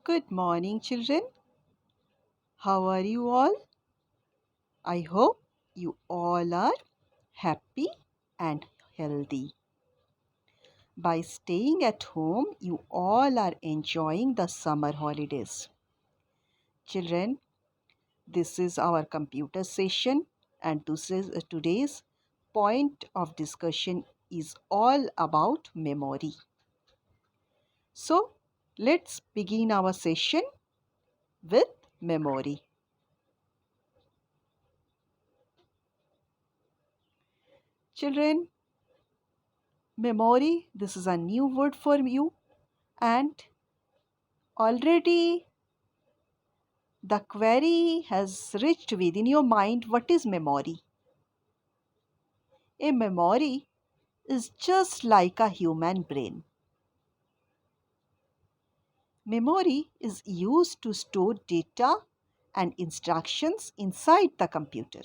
Good morning, children. How are you all? I hope you all are happy and healthy. By staying at home, you all are enjoying the summer holidays. Children, this is our computer session, and today's point of discussion is all about memory. So, let's begin our session with memory. Children, memory, this is a new word for you, and already the query has reached within your mind. What is memory? A memory is just like a human brain. Memory is used to store data and instructions inside the computer.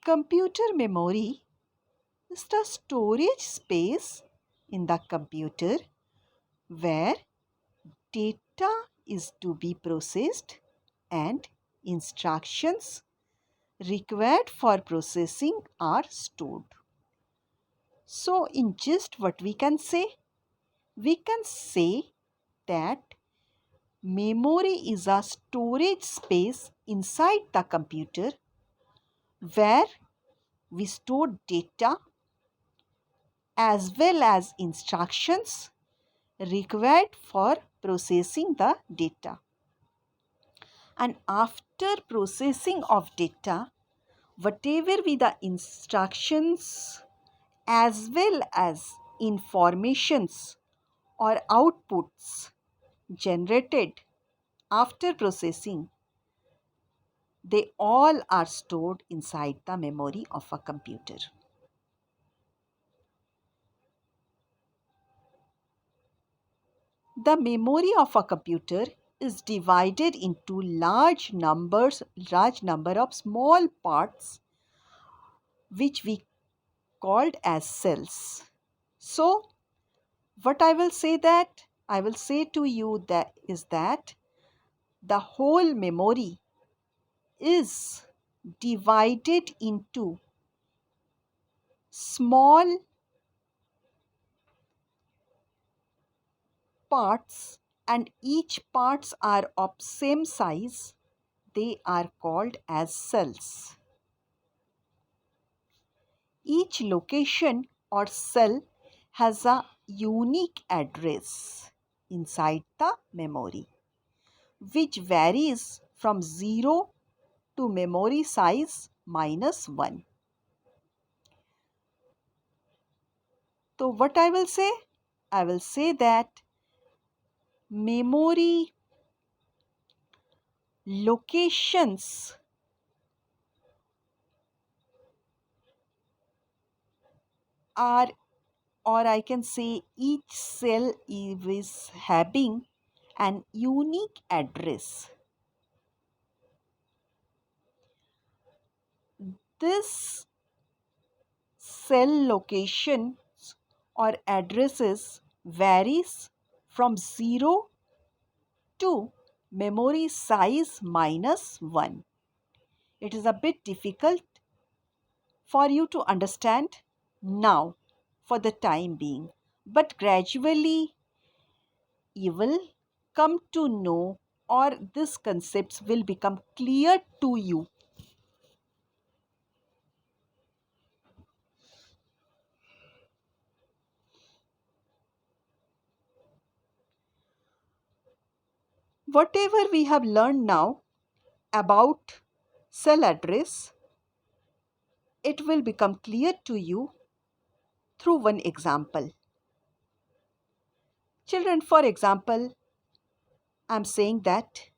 Computer memory is the storage space in the computer where data is to be processed and instructions required for processing are stored. So, in just what we can say? We can say that memory is a storage space inside the computer where we store data as well as instructions required for processing the data. And after processing of data, whatever be the instructions as well as informations or outputs generated after processing, they all are stored inside the memory of a computer. The memory of a computer is divided into large number of small parts which we called as cells. So what I will say to you that is that the whole memory is divided into small parts, and each parts are of same size. They are called as cells. Each location or cell has a unique address inside the memory, which varies from 0 to memory size -1. So what I will say? I will say that memory locations are, or I can say each cell is having an unique address. This cell locations or addresses varies from 0 to memory size -1. It is a bit difficult for you to understand now for the time being, but gradually you will come to know, or these concepts will become clear to you. Whatever we have learned now about cell address, it will become clear to you through one example. Children, for example, I am saying that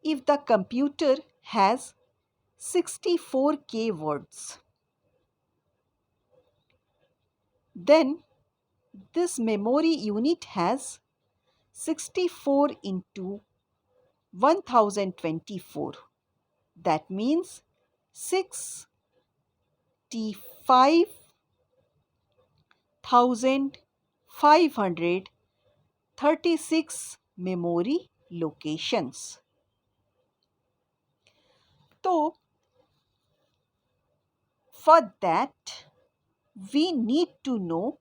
if the computer has 64K words, then this memory unit has 64 into 1024. That means 65,424 536 memory locations. So, for that, we need to know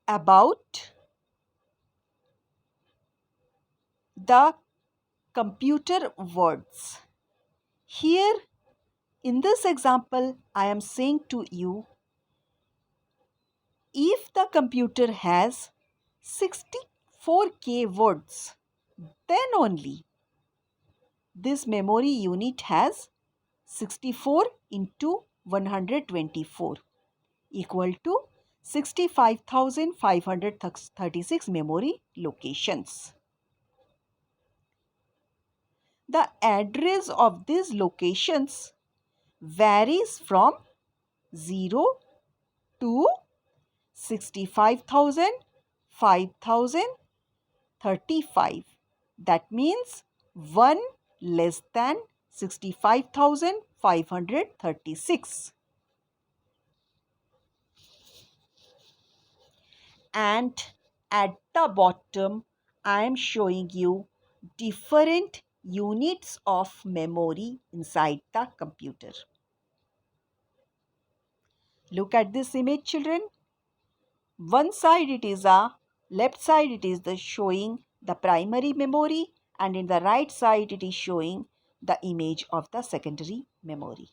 about the computer words. Here in this example, I am saying to you, if the computer has 64K words, then only this memory unit has 64 into 124 equal to 65,536 memory locations. The address of these locations varies from 0 to 65,000, 5,035. That means 1 less than 65,536. And at the bottom, I am showing you different units of memory inside the computer. Look at this image, children. One side it is left side it is the showing the primary memory, and in the right side it is showing the image of the secondary memory.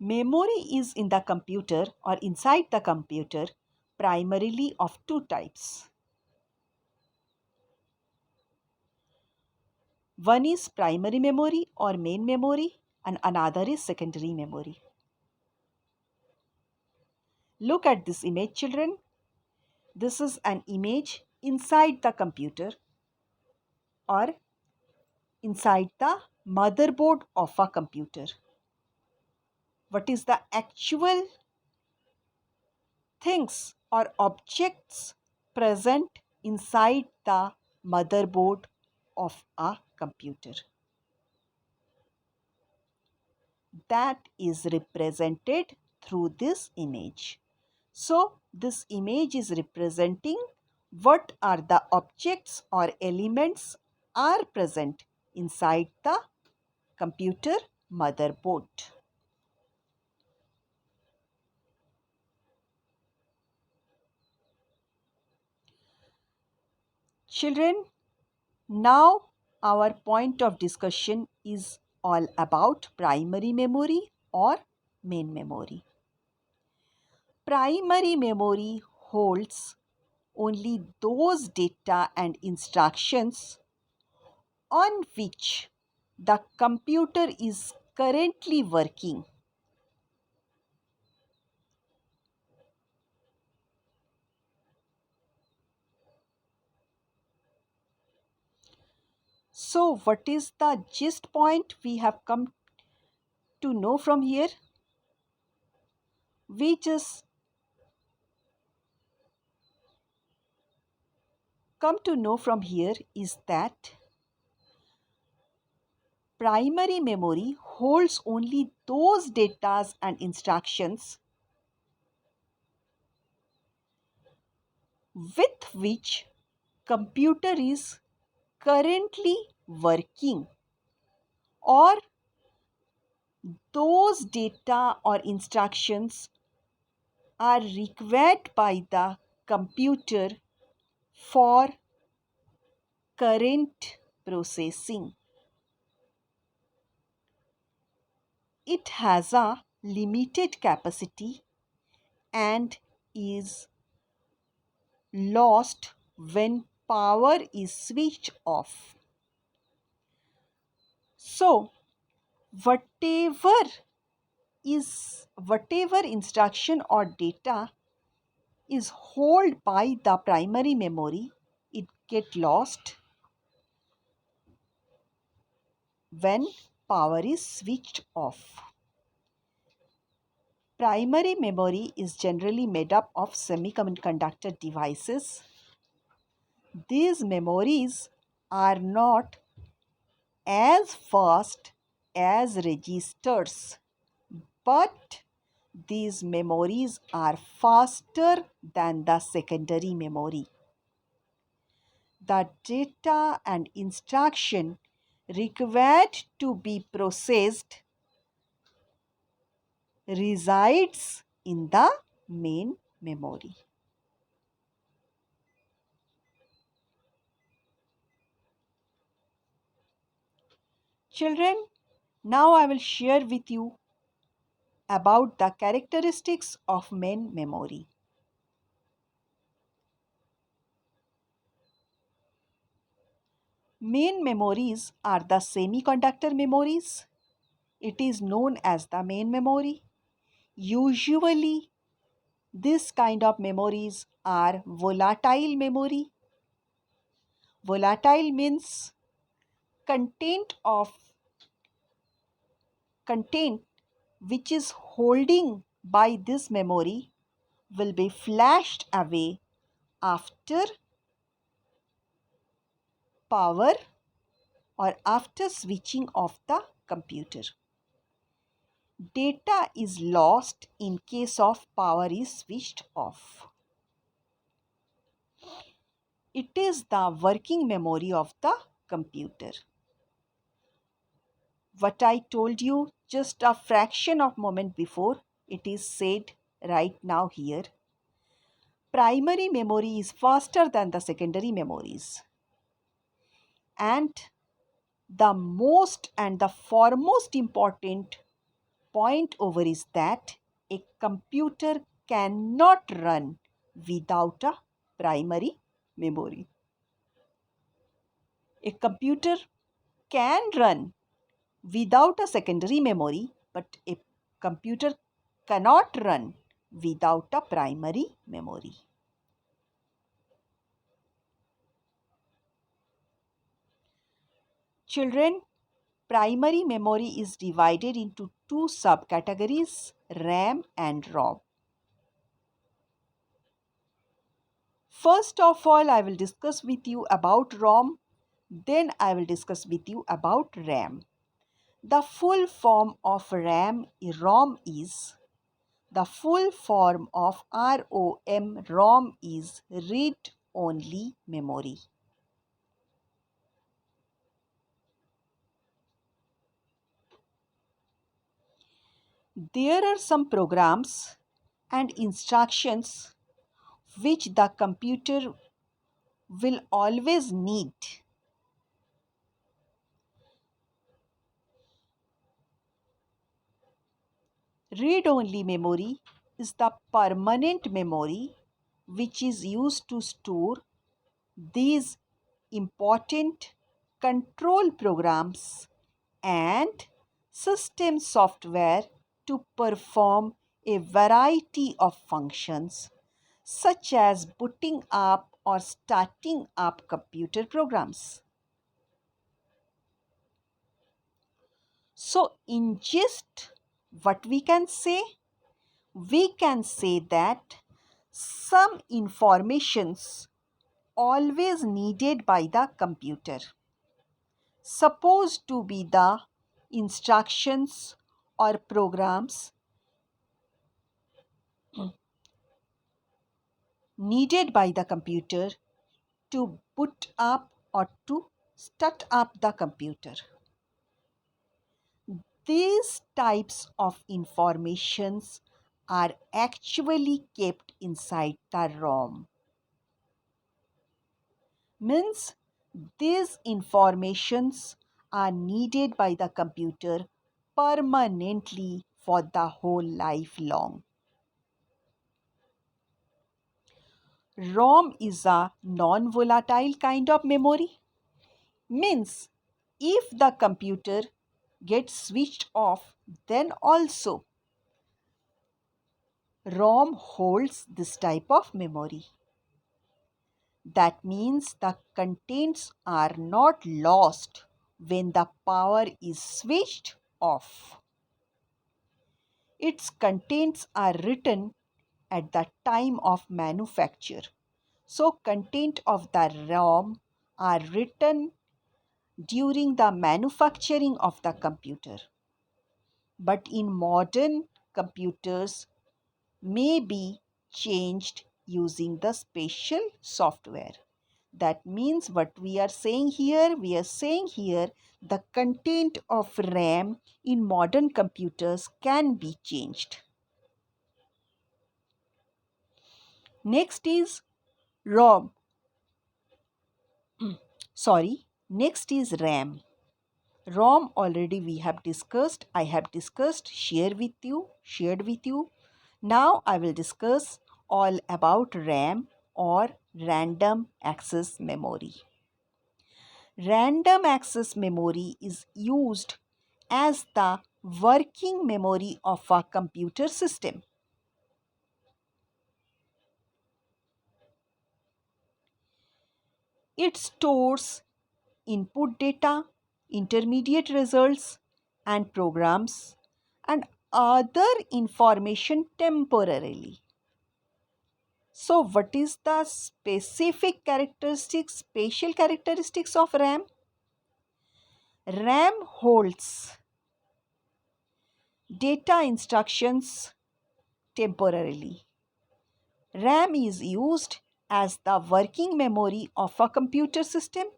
Memory is in the computer or inside the computer primarily of two types. One is primary memory or main memory, and another is secondary memory. Look at this image, children. This is an image inside the computer or inside the motherboard of a computer. What is the actual things or objects present inside the motherboard of a computer? That is represented through this image. So, this image is representing what are the objects or elements are present inside the computer motherboard. Children, now our point of discussion is all about primary memory or main memory. Primary memory holds only those data and instructions on which the computer is currently working. So, what is the gist point we have come to know from here? We just come to know from here is that primary memory holds only those data and instructions with which computer is currently working, or those data or instructions are required by the computer for current processing. It has a limited capacity and is lost when power is switched off. So, whatever whatever instruction or data is held by the primary memory, it get lost when power is switched off. Primary memory is generally made up of semiconductor devices. These memories are not as fast as registers, but these memories are faster than the secondary memory. The data and instruction required to be processed resides in the main memory. Children, now I will share with you about the characteristics of main memory. Main memories are the semiconductor memories. It is known as the main memory. Usually, this kind of memories are volatile memory. Volatile means content of content which is holding by this memory will be flashed away after power or after switching off the computer. Data is lost in case of power is switched off. It is the working memory of the computer. What I told you just a fraction of moment before, it is said right now here. Primary memory is faster than the secondary memories. And the most and the foremost important point over is that a computer cannot run without a primary memory. A computer can run without a secondary memory, but a computer cannot run without a primary memory. Children, primary memory is divided into two subcategories, RAM and ROM. First of all, I will discuss with you about ROM, then I will discuss with you about RAM. The full form of ROM is the full form of ROM is read only memory. There are some programs and instructions which the computer will always need. Read-only memory is the permanent memory which is used to store these important control programs and system software to perform a variety of functions such as booting up or starting up computer programs. So, in gist, what we can say? We can say that some informations always needed by the computer, supposed to be the instructions or programs needed by the computer to boot up or to start up the computer. These types of informations are actually kept inside the ROM. Means these informations are needed by the computer permanently for the whole life long. ROM is a non-volatile kind of memory. Means if the computer gets switched off, then also ROM holds this type of memory. That means the contents are not lost when the power is switched off. Its contents are written at the time of manufacture. So content of the ROM are written during the manufacturing of the computer. But in modern computers may be changed using the special software. That means what we are saying here, the content of RAM in modern computers can be changed. Next is ROM. Next is RAM. ROM already we have discussed. I have discussed, shared with you. Now I will discuss all about RAM or random access memory. Random access memory is used as the working memory of a computer system. It stores input data, intermediate results, and programs and other information temporarily. So, what is the special characteristics of RAM? RAM holds data instructions temporarily. RAM is used as the working memory of a computer system.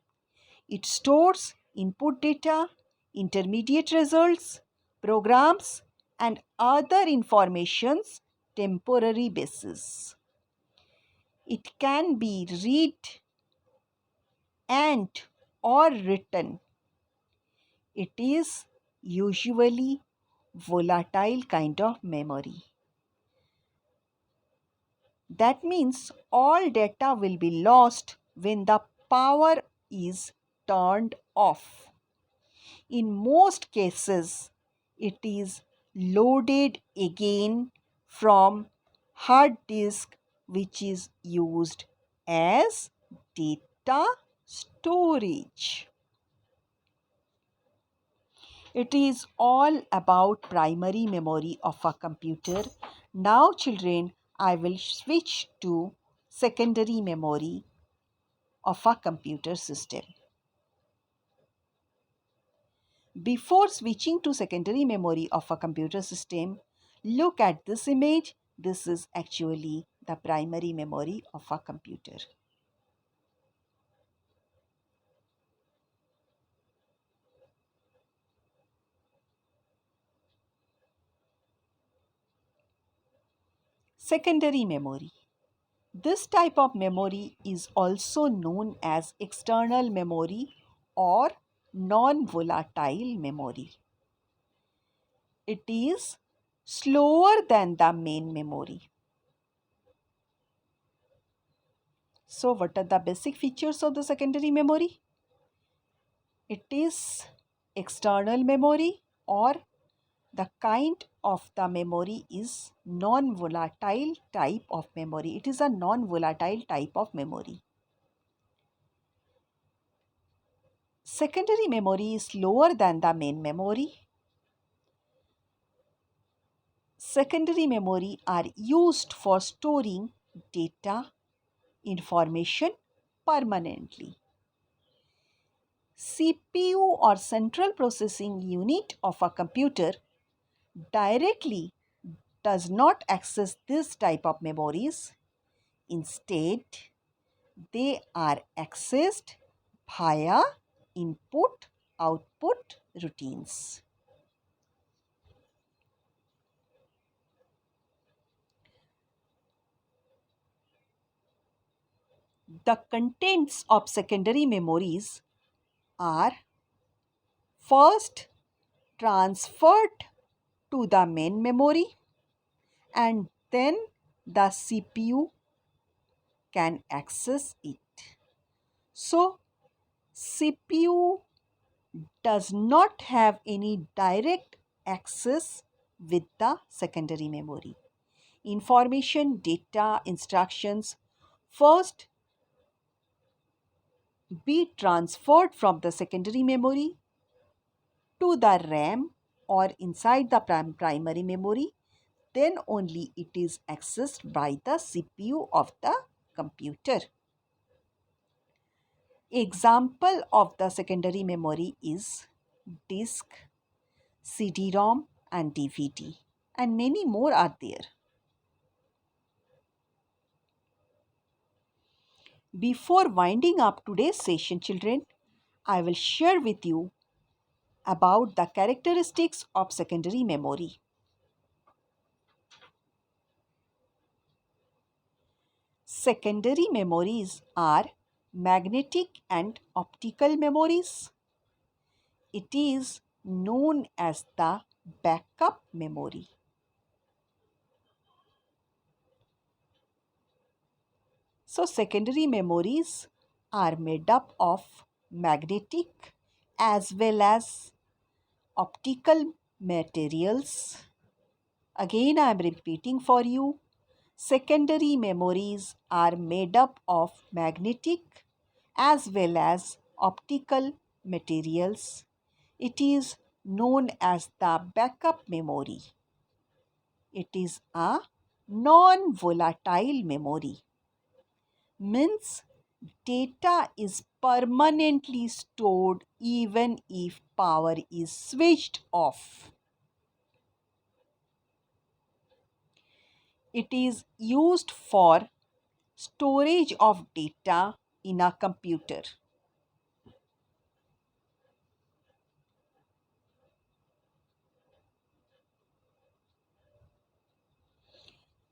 It stores input data, intermediate results, programs, and other informations temporary basis. It can be read and or written. It is usually volatile kind of memory. That means all data will be lost when the power is turned off. In most cases, it is loaded again from hard disk, which is used as data storage. It is all about primary memory of a computer. Now, children, I will switch to secondary memory of a computer system. Before switching to secondary memory of a computer system, look at this image. This is actually the primary memory of a computer. Secondary memory. This type of memory is also known as external memory or non-volatile memory. It is slower than the main memory. So, what are the basic features of the secondary memory? It is external memory, or the kind of the memory is non-volatile type of memory. It is a non-volatile type of memory. Secondary memory is lower than the main memory. Secondary memory are used for storing data, information permanently. CPU or central processing unit of a computer directly does not access this type of memories. Instead, they are accessed via input output routines. The contents of secondary memories are first transferred to the main memory, and then the CPU can access it. So, CPU does not have any direct access with the secondary memory. Information, data, instructions first be transferred from the secondary memory to the RAM or inside the primary memory. then only it is accessed by the CPU of the computer. Example of the secondary memory is disk, CD-ROM and DVD, and many more are there. Before winding up today's session, children, I will share with you about the characteristics of secondary memory. Secondary memories are magnetic and optical memories. It is known as the backup memory. So, secondary memories are made up of magnetic as well as optical materials. Again, I am repeating for you. Secondary memories are made up of magnetic as well as optical materials. It is known as the backup memory. It is a non-volatile memory. Means data is permanently stored even if power is switched off. It is used for storage of data in a computer.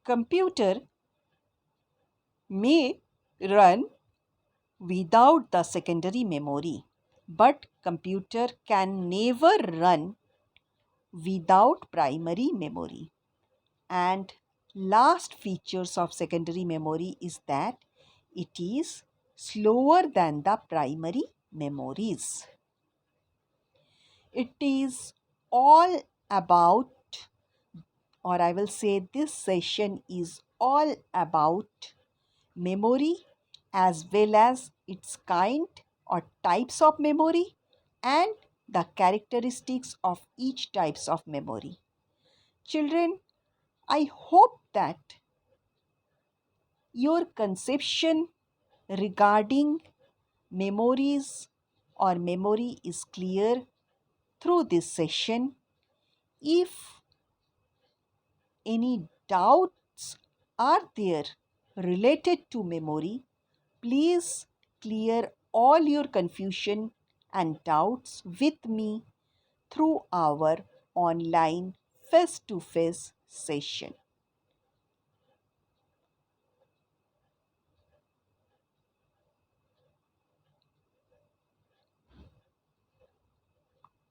Computer may run without the secondary memory, but computer can never run without primary memory. And last features of secondary memory is that it is slower than the primary memories. It is all about, or I will say this session is all about memory as well as its kind or types of memory and the characteristics of each types of memory. Children, I hope that your conception regarding memories or memory is clear through this session. If any doubts are there related to memory, please clear all your confusion and doubts with me through our online face-to-face session.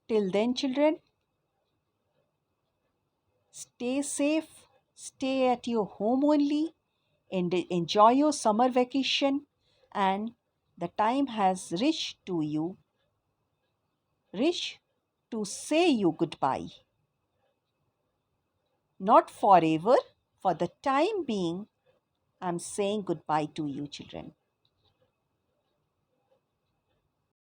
Till then, children, stay safe, stay at your home only, and enjoy your summer vacation. And the time has reached to say you goodbye. Not forever, for the time being, I'm saying goodbye to you, children.